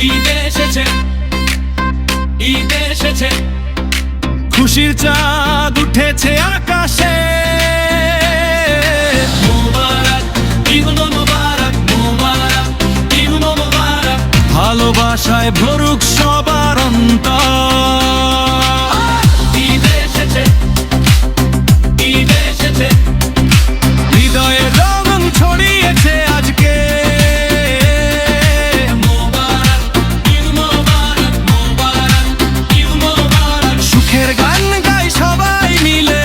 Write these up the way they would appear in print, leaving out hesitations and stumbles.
ঈদ এসেছে, ঈদ এসেছে, খুশির চাঁদ উঠেছে আকাশে। মোবারক ঈদ মোবারক, মোবারক ঈদ মোবারক। ভালোবাসায় ভরুক সবার অন্তর। ঈদ এসেছে, ঈদ এসেছে, হৃদয়ে রঙ ছড়িয়েছে আজকে। মোবারক ঈদ মোবারক, মোবারক ঈদ মোবারক। সুখের গান গাই সবাই মিলে,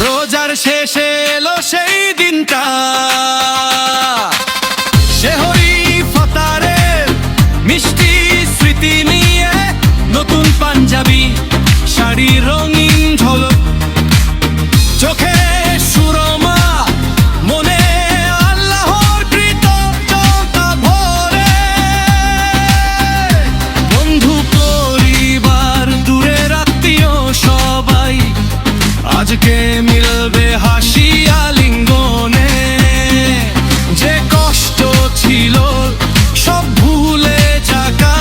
রোজার শেষে এলো সেই দিনটা। সেহরি ফতারের মিষ্টি স্মৃতি নিয়ে, নতুন পাঞ্জাবি শাড়ি রঙিন ঝলক, চোখে সুরমা, মনে আল্লাহর কৃতজ্ঞতা ভরে। বন্ধু পরিবার দূরের আত্মীয় সবাই আজকে মিলবে হাসি আলিঙ্গনে। যে কষ্ট ছিল সব ভুলে যাকা,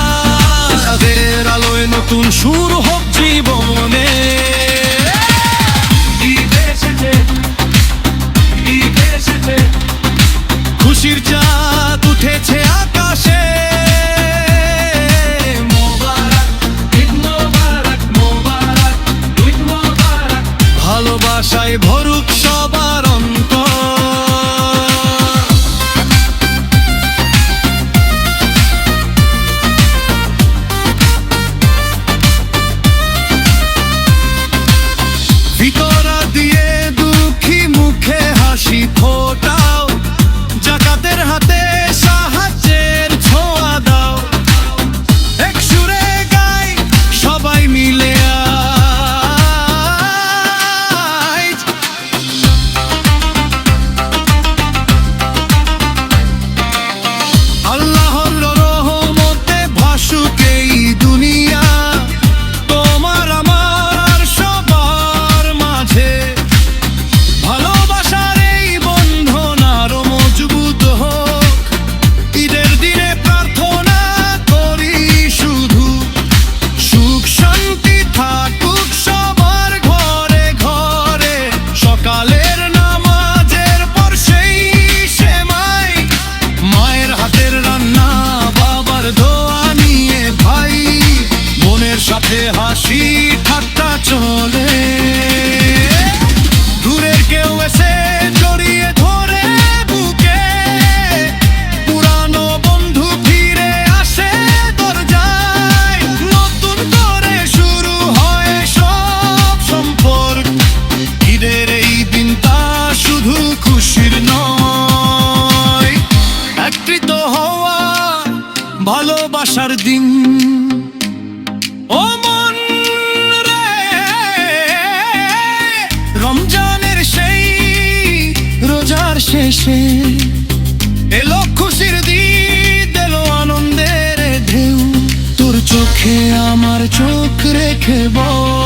তাদের আলোয় নতুন শুরু হোক জীবনে। ঈদ এসেছে, ঈদ এসেছে, খুশির চাঁদ উঠেছে আকাশে। মোবারক ঈদ মোবারক, মোবারক ঈদ মোবারক। ভালোবাসায় ভরুক সবার অন্তর। ভিতরা দিয়ে দুঃখী মুখে হাসি ফোটাও, জাকাতের হাতে সাহায্যের ছোঁয়া দাও। এক সুরে গাই সবাই মিলে আজ, আল্লাহর রহমতে ভাসুক এই দুনিয়া। তোমার আমার সবার মাঝে ভালোবাসার এই বন্ধন আরো মজবুত হোক। ঈদের দিনে প্রার্থনা করি শুধু, সুখ শান্তি থাকুক সবার ঘরে ঘরে। সকালের নামাজের পর সেই সেমাই, মায়ের হাতের রান্না, বাবার দোয়া নিয়ে ভাই বোনের সাথে হাসি ঠাট্টা চলে। দূরের কেউ এসে জড়িয়ে ধরে বুকে, পুরানো বন্ধু ফিরে আসে দরজায়। নতুন করে শুরু হয় সব সম্পর্ক। ঈদের এই দিনটা শুধু খুশির নয়, একত্রিত হওয়া ভালোবাসার দিন। ও মন রে, রমজানের সেই রোজার শেষে এলো খুশির দিন, এলো আনন্দের ঢেউ। তোর চোখে আমার চোখ রেখে বল